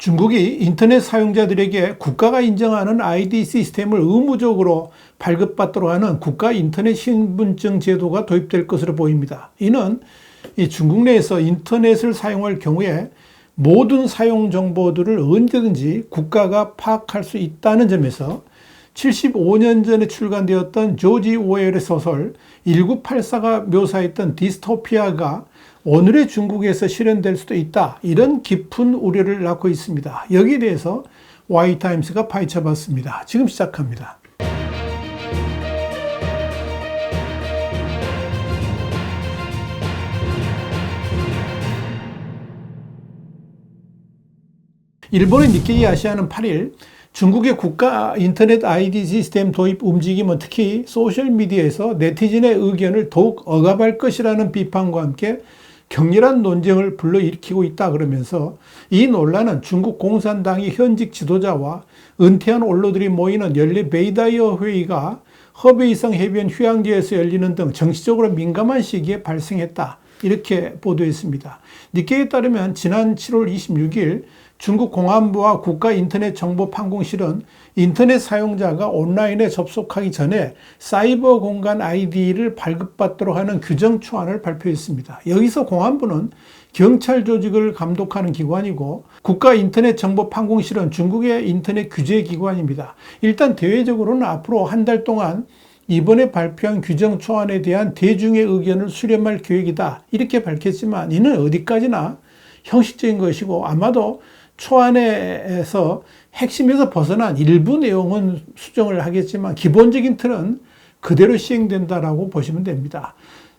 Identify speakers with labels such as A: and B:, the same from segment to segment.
A: 중국이 인터넷 사용자들에게 국가가 인정하는 ID 시스템을 의무적으로 발급받도록 하는 국가 인터넷 신분증 제도가 도입될 것으로 보입니다. 이는 이 중국 내에서 인터넷을 사용할 경우에 모든 사용 정보들을 언제든지 국가가 파악할 수 있다는 점에서 75년 전에 출간되었던 조지 오웰의 소설 1984가 묘사했던 디스토피아가 오늘의 중국에서 실현될 수도 있다. 이런 깊은 우려를 낳고 있습니다. 여기에 대해서 Y타임스가 파헤쳐봤습니다. 지금 시작합니다. 일본의 니케이 아시아는 8일 중국의 국가 인터넷 ID 시스템 도입 움직임은 특히 소셜미디어에서 네티즌의 의견을 더욱 억압할 것이라는 비판과 함께 격렬한 논쟁을 불러일으키고 있다 그러면서 이 논란은 중국 공산당이 현직 지도자와 은퇴한 원로들이 모이는 연례 베이다이어 회의가 허베이성 해변 휴양지에서 열리는 등 정치적으로 민감한 시기에 발생했다. 이렇게 보도했습니다. 니케이에 따르면 지난 7월 26일 중국 공안부와 국가인터넷정보판공실은 인터넷 사용자가 온라인에 접속하기 전에 사이버 공간 아이디를 발급받도록 하는 규정 초안을 발표했습니다. 여기서 공안부는 경찰 조직을 감독하는 기관이고 국가인터넷정보판공실은 중국의 인터넷 규제 기관입니다. 일단 대외적으로는 앞으로 한 달 동안 이번에 발표한 규정 초안에 대한 대중의 의견을 수렴할 계획이다. 이렇게 밝혔지만 이는 어디까지나 형식적인 것이고 아마도 초안에서 핵심에서 벗어난 일부 내용은 수정을 하겠지만 기본적인 틀은 그대로 시행된다라고 보시면 됩니다.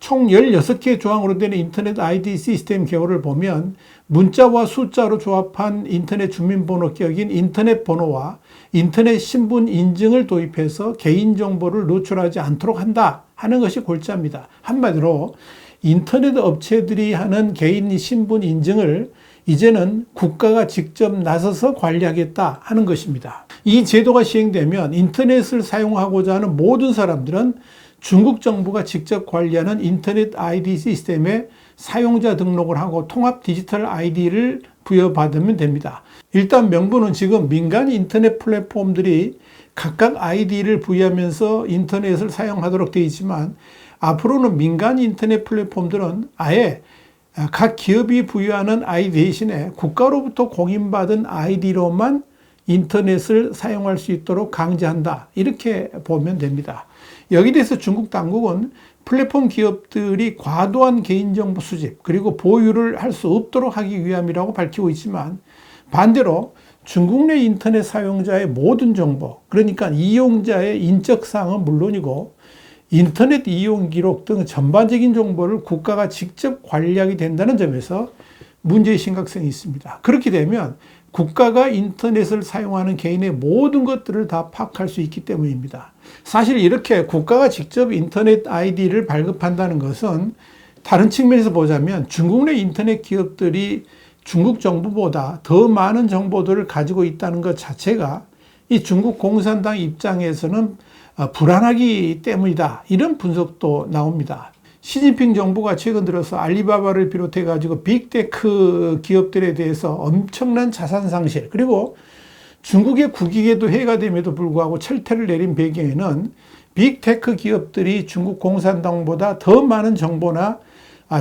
A: 총 16개 조항으로 되는 인터넷 ID 시스템 개요를 보면 문자와 숫자로 조합한 인터넷 주민번호 격인 인터넷 번호와 인터넷 신분 인증을 도입해서 개인정보를 노출하지 않도록 한다 하는 것이 골자입니다. 한마디로 인터넷 업체들이 하는 개인 신분 인증을 이제는 국가가 직접 나서서 관리하겠다 하는 것입니다. 이 제도가 시행되면 인터넷을 사용하고자 하는 모든 사람들은 중국 정부가 직접 관리하는 인터넷 ID 시스템에 사용자 등록을 하고 통합 디지털 ID를 부여받으면 됩니다. 일단 명분은 지금 민간 인터넷 플랫폼들이 각각 ID를 부여하면서 인터넷을 사용하도록 되어 있지만 앞으로는 민간 인터넷 플랫폼들은 아예 각 기업이 부여하는 아이디 대신에 국가로부터 공인받은 아이디로만 인터넷을 사용할 수 있도록 강제한다. 이렇게 보면 됩니다. 여기에 대해서 중국 당국은 플랫폼 기업들이 과도한 개인정보 수집 그리고 보유를 할 수 없도록 하기 위함이라고 밝히고 있지만 반대로 중국 내 인터넷 사용자의 모든 정보 그러니까 이용자의 인적사항은 물론이고 인터넷 이용 기록 등 전반적인 정보를 국가가 직접 관리하게 된다는 점에서 문제의 심각성이 있습니다. 그렇게 되면 국가가 인터넷을 사용하는 개인의 모든 것들을 다 파악할 수 있기 때문입니다. 사실 이렇게 국가가 직접 인터넷 아이디를 발급한다는 것은 다른 측면에서 보자면 중국 내 인터넷 기업들이 중국 정부보다 더 많은 정보들을 가지고 있다는 것 자체가 이 중국 공산당 입장에서는 불안하기 때문이다. 이런 분석도 나옵니다. 시진핑 정부가 최근 들어서 알리바바를 비롯해 가지고 빅테크 기업들에 대해서 엄청난 자산 상실 그리고 중국의 국익에도 해가 됨에도 불구하고 철퇴를 내린 배경에는 빅테크 기업들이 중국 공산당보다 더 많은 정보나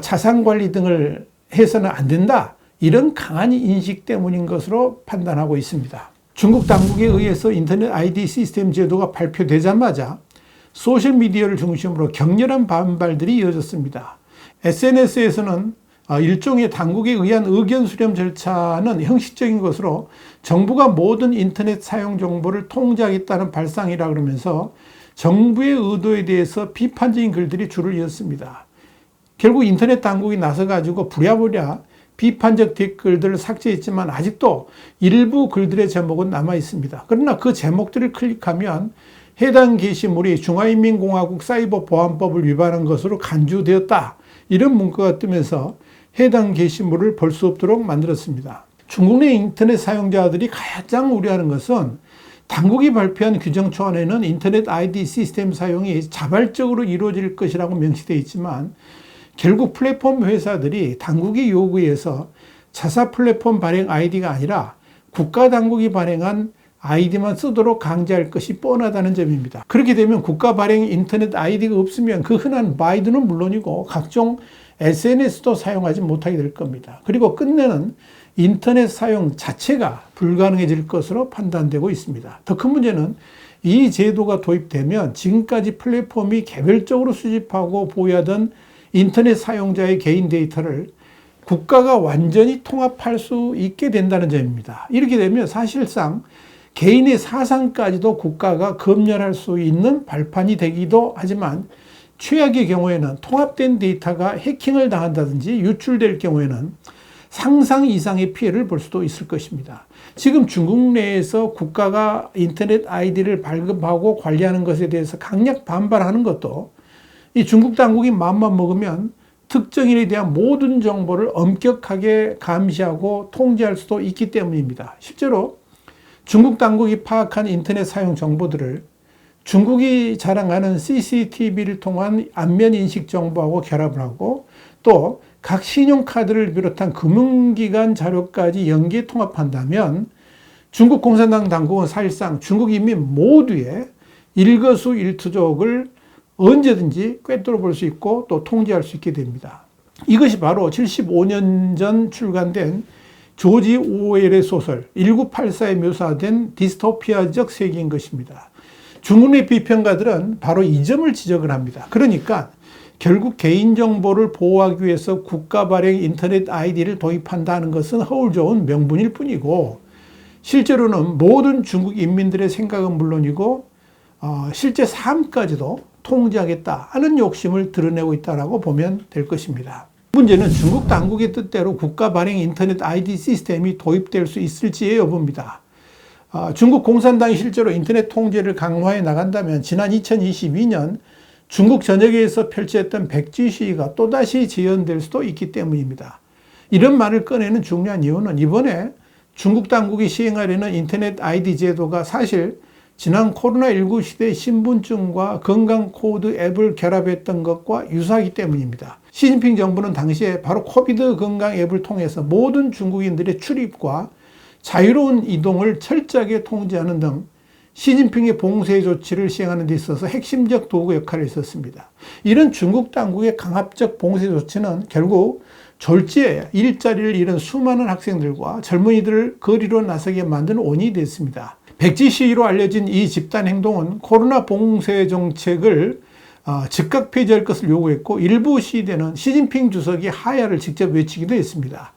A: 자산 관리 등을 해서는 안 된다. 이런 강한 인식 때문인 것으로 판단하고 있습니다. 중국 당국에 의해서 인터넷 ID 시스템 제도가 발표되자마자 소셜미디어를 중심으로 격렬한 반발들이 이어졌습니다. SNS에서는 일종의 당국에 의한 의견 수렴 절차는 형식적인 것으로 정부가 모든 인터넷 사용 정보를 통제하겠다는 발상이라 그러면서 정부의 의도에 대해서 비판적인 글들이 줄을 이었습니다. 결국 인터넷 당국이 나서가지고 부랴부랴 비판적 댓글들을 삭제했지만 아직도 일부 글들의 제목은 남아 있습니다. 그러나 그 제목들을 클릭하면 해당 게시물이 중화인민공화국 사이버보안법을 위반한 것으로 간주되었다. 이런 문구가 뜨면서 해당 게시물을 볼 수 없도록 만들었습니다. 중국 내 인터넷 사용자들이 가장 우려하는 것은 당국이 발표한 규정 초안에는 인터넷 ID 시스템 사용이 자발적으로 이루어질 것이라고 명시되어 있지만 결국 플랫폼 회사들이 당국의 요구에서 자사 플랫폼 발행 아이디가 아니라 국가당국이 발행한 아이디만 쓰도록 강제할 것이 뻔하다는 점입니다. 그렇게 되면 국가 발행 인터넷 아이디가 없으면 그 흔한 바이두는 물론이고 각종 SNS도 사용하지 못하게 될 겁니다. 그리고 끝내는 인터넷 사용 자체가 불가능해질 것으로 판단되고 있습니다. 더 큰 문제는 이 제도가 도입되면 지금까지 플랫폼이 개별적으로 수집하고 보유하던 인터넷 사용자의 개인 데이터를 국가가 완전히 통합할 수 있게 된다는 점입니다. 이렇게 되면 사실상 개인의 사상까지도 국가가 검열할 수 있는 발판이 되기도 하지만 최악의 경우에는 통합된 데이터가 해킹을 당한다든지 유출될 경우에는 상상 이상의 피해를 볼 수도 있을 것입니다. 지금 중국 내에서 국가가 인터넷 아이디를 발급하고 관리하는 것에 대해서 강력 반발하는 것도 이 중국 당국이 마음만 먹으면 특정인에 대한 모든 정보를 엄격하게 감시하고 통제할 수도 있기 때문입니다. 실제로 중국 당국이 파악한 인터넷 사용 정보들을 중국이 자랑하는 CCTV를 통한 안면 인식 정보하고 결합을 하고 또 각 신용카드를 비롯한 금융기관 자료까지 연계 통합한다면 중국 공산당 당국은 사실상 중국 인민 모두의 일거수일투족을 언제든지 꿰뚫어 볼 수 있고 또 통제할 수 있게 됩니다. 이것이 바로 75년 전 출간된 조지 오웰의 소설 1984에 묘사된 디스토피아적 세계인 것입니다. 중국 내 비평가들은 바로 이 점을 지적을 합니다. 그러니까 결국 개인정보를 보호하기 위해서 국가 발행 인터넷 아이디를 도입한다는 것은 허울 좋은 명분일 뿐이고 실제로는 모든 중국 인민들의 생각은 물론이고 실제 삶까지도 통제하겠다 하는 욕심을 드러내고 있다고 보면 될 것입니다. 문제는 중국 당국의 뜻대로 국가 발행 인터넷 아이디 시스템이 도입될 수 있을지의 여부입니다. 중국 공산당이 실제로 인터넷 통제를 강화해 나간다면 지난 2022년 중국 전역에서 펼쳤던 백지 시위가 또다시 재현될 수도 있기 때문입니다. 이런 말을 꺼내는 중요한 이유는 이번에 중국 당국이 시행하려는 인터넷 아이디 제도가 사실 지난 코로나19 시대 신분증과 건강코드 앱을 결합했던 것과 유사하기 때문입니다. 시진핑 정부는 당시에 바로 코비드 건강 앱을 통해서 모든 중국인들의 출입과 자유로운 이동을 철저하게 통제하는 등 시진핑의 봉쇄 조치를 시행하는 데 있어서 핵심적 도구 역할을 했었습니다. 이런 중국 당국의 강압적 봉쇄 조치는 결국 졸지에 일자리를 잃은 수많은 학생들과 젊은이들을 거리로 나서게 만든 원인이 됐습니다. 백지 시위로 알려진 이 집단 행동은 코로나 봉쇄 정책을 즉각 폐지할 것을 요구했고 일부 시위대는 시진핑 주석이 하야를 직접 외치기도 했습니다.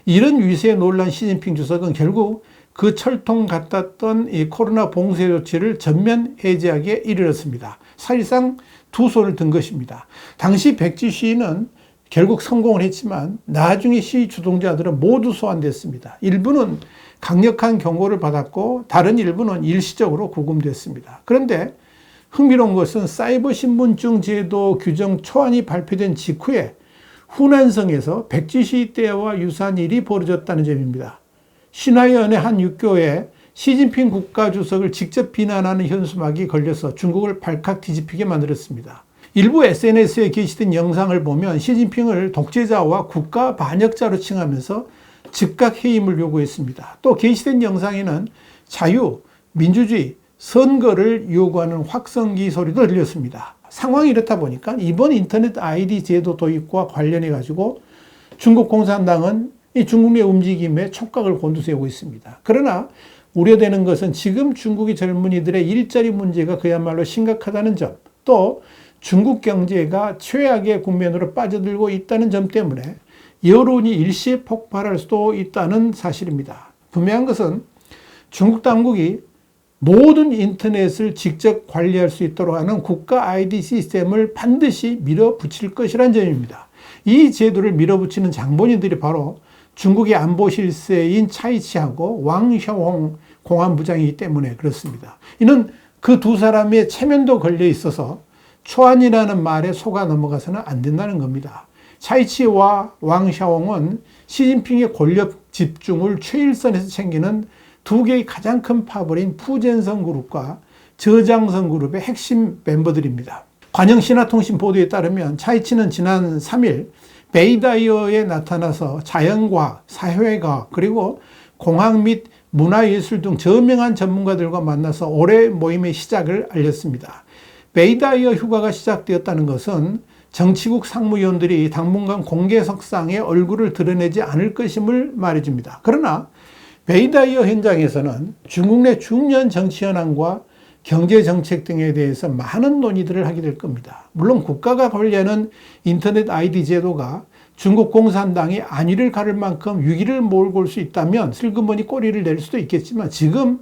A: 이런 위세에 놀란 시진핑 주석은 결국 그 철통 같았던 이 코로나 봉쇄 조치를 전면 해제하기에 이르렀습니다. 사실상 두 손을 든 것입니다. 당시 백지 시위는 결국 성공을 했지만 나중에 시위 주동자들은 모두 소환됐습니다. 일부는 강력한 경고를 받았고 다른 일부는 일시적으로 구금됐습니다. 그런데 흥미로운 것은 사이버 신분증 제도 규정 초안이 발표된 직후에 후난성에서 백지 시위 때와 유사한 일이 벌어졌다는 점입니다. 신화연의 한 육교에 시진핑 국가주석을 직접 비난하는 현수막이 걸려서 중국을 발칵 뒤집히게 만들었습니다. 일부 SNS에 게시된 영상을 보면 시진핑을 독재자와 국가 반역자로 칭하면서 즉각 해임을 요구했습니다. 또 게시된 영상에는 자유, 민주주의, 선거를 요구하는 확성기 소리도 들렸습니다. 상황이 이렇다 보니까 이번 인터넷 아이디 제도 도입과 관련해 가지고 중국 공산당은 이 중국 내 움직임에 촉각을 곤두세우고 있습니다. 그러나 우려되는 것은 지금 중국의 젊은이들의 일자리 문제가 그야말로 심각하다는 점, 또 중국 경제가 최악의 국면으로 빠져들고 있다는 점 때문에 여론이 일시에 폭발할 수도 있다는 사실입니다. 분명한 것은 중국 당국이 모든 인터넷을 직접 관리할 수 있도록 하는 국가 아이디 시스템을 반드시 밀어붙일 것이라는 점입니다. 이 제도를 밀어붙이는 장본인들이 바로 중국의 안보 실세인 차이치하고 왕샤홍 공안부장이기 때문에 그렇습니다. 이는 그 두 사람의 체면도 걸려 있어서 초안이라는 말에 속아 넘어가서는 안 된다는 겁니다. 차이치와 왕샤홍은 시진핑의 권력 집중을 최일선에서 챙기는 두 개의 가장 큰 파벌인 푸젠성 그룹과 저장성 그룹의 핵심 멤버들입니다. 관영신화통신 보도에 따르면 차이치는 지난 3일 베이다이어에 나타나서 자연과학, 사회과학, 그리고 공학 및 문화예술 등 저명한 전문가들과 만나서 올해 모임의 시작을 알렸습니다. 베이다이어 휴가가 시작되었다는 것은 정치국 상무위원들이 당분간 공개석상에 얼굴을 드러내지 않을 것임을 말해줍니다. 그러나 베이다이어 현장에서는 중국 내 중요한 정치 현안과 경제정책 등에 대해서 많은 논의들을 하게 될 겁니다. 물론 국가가 관리하는 인터넷 ID 제도가 중국 공산당이 안위를 가를 만큼 위기를 몰고 올 수 있다면 슬그머니 꼬리를 낼 수도 있겠지만 지금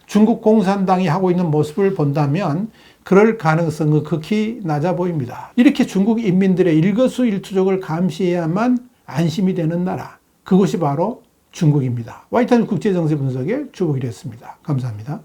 A: 중국 공산당이 하고 있는 모습을 본다면 그럴 가능성은 극히 낮아 보입니다. 이렇게 중국 인민들의 일거수일투족을 감시해야만 안심이 되는 나라, 그것이 바로 중국입니다. 와이탄 국제정세 분석의 주복이었습니다. 감사합니다.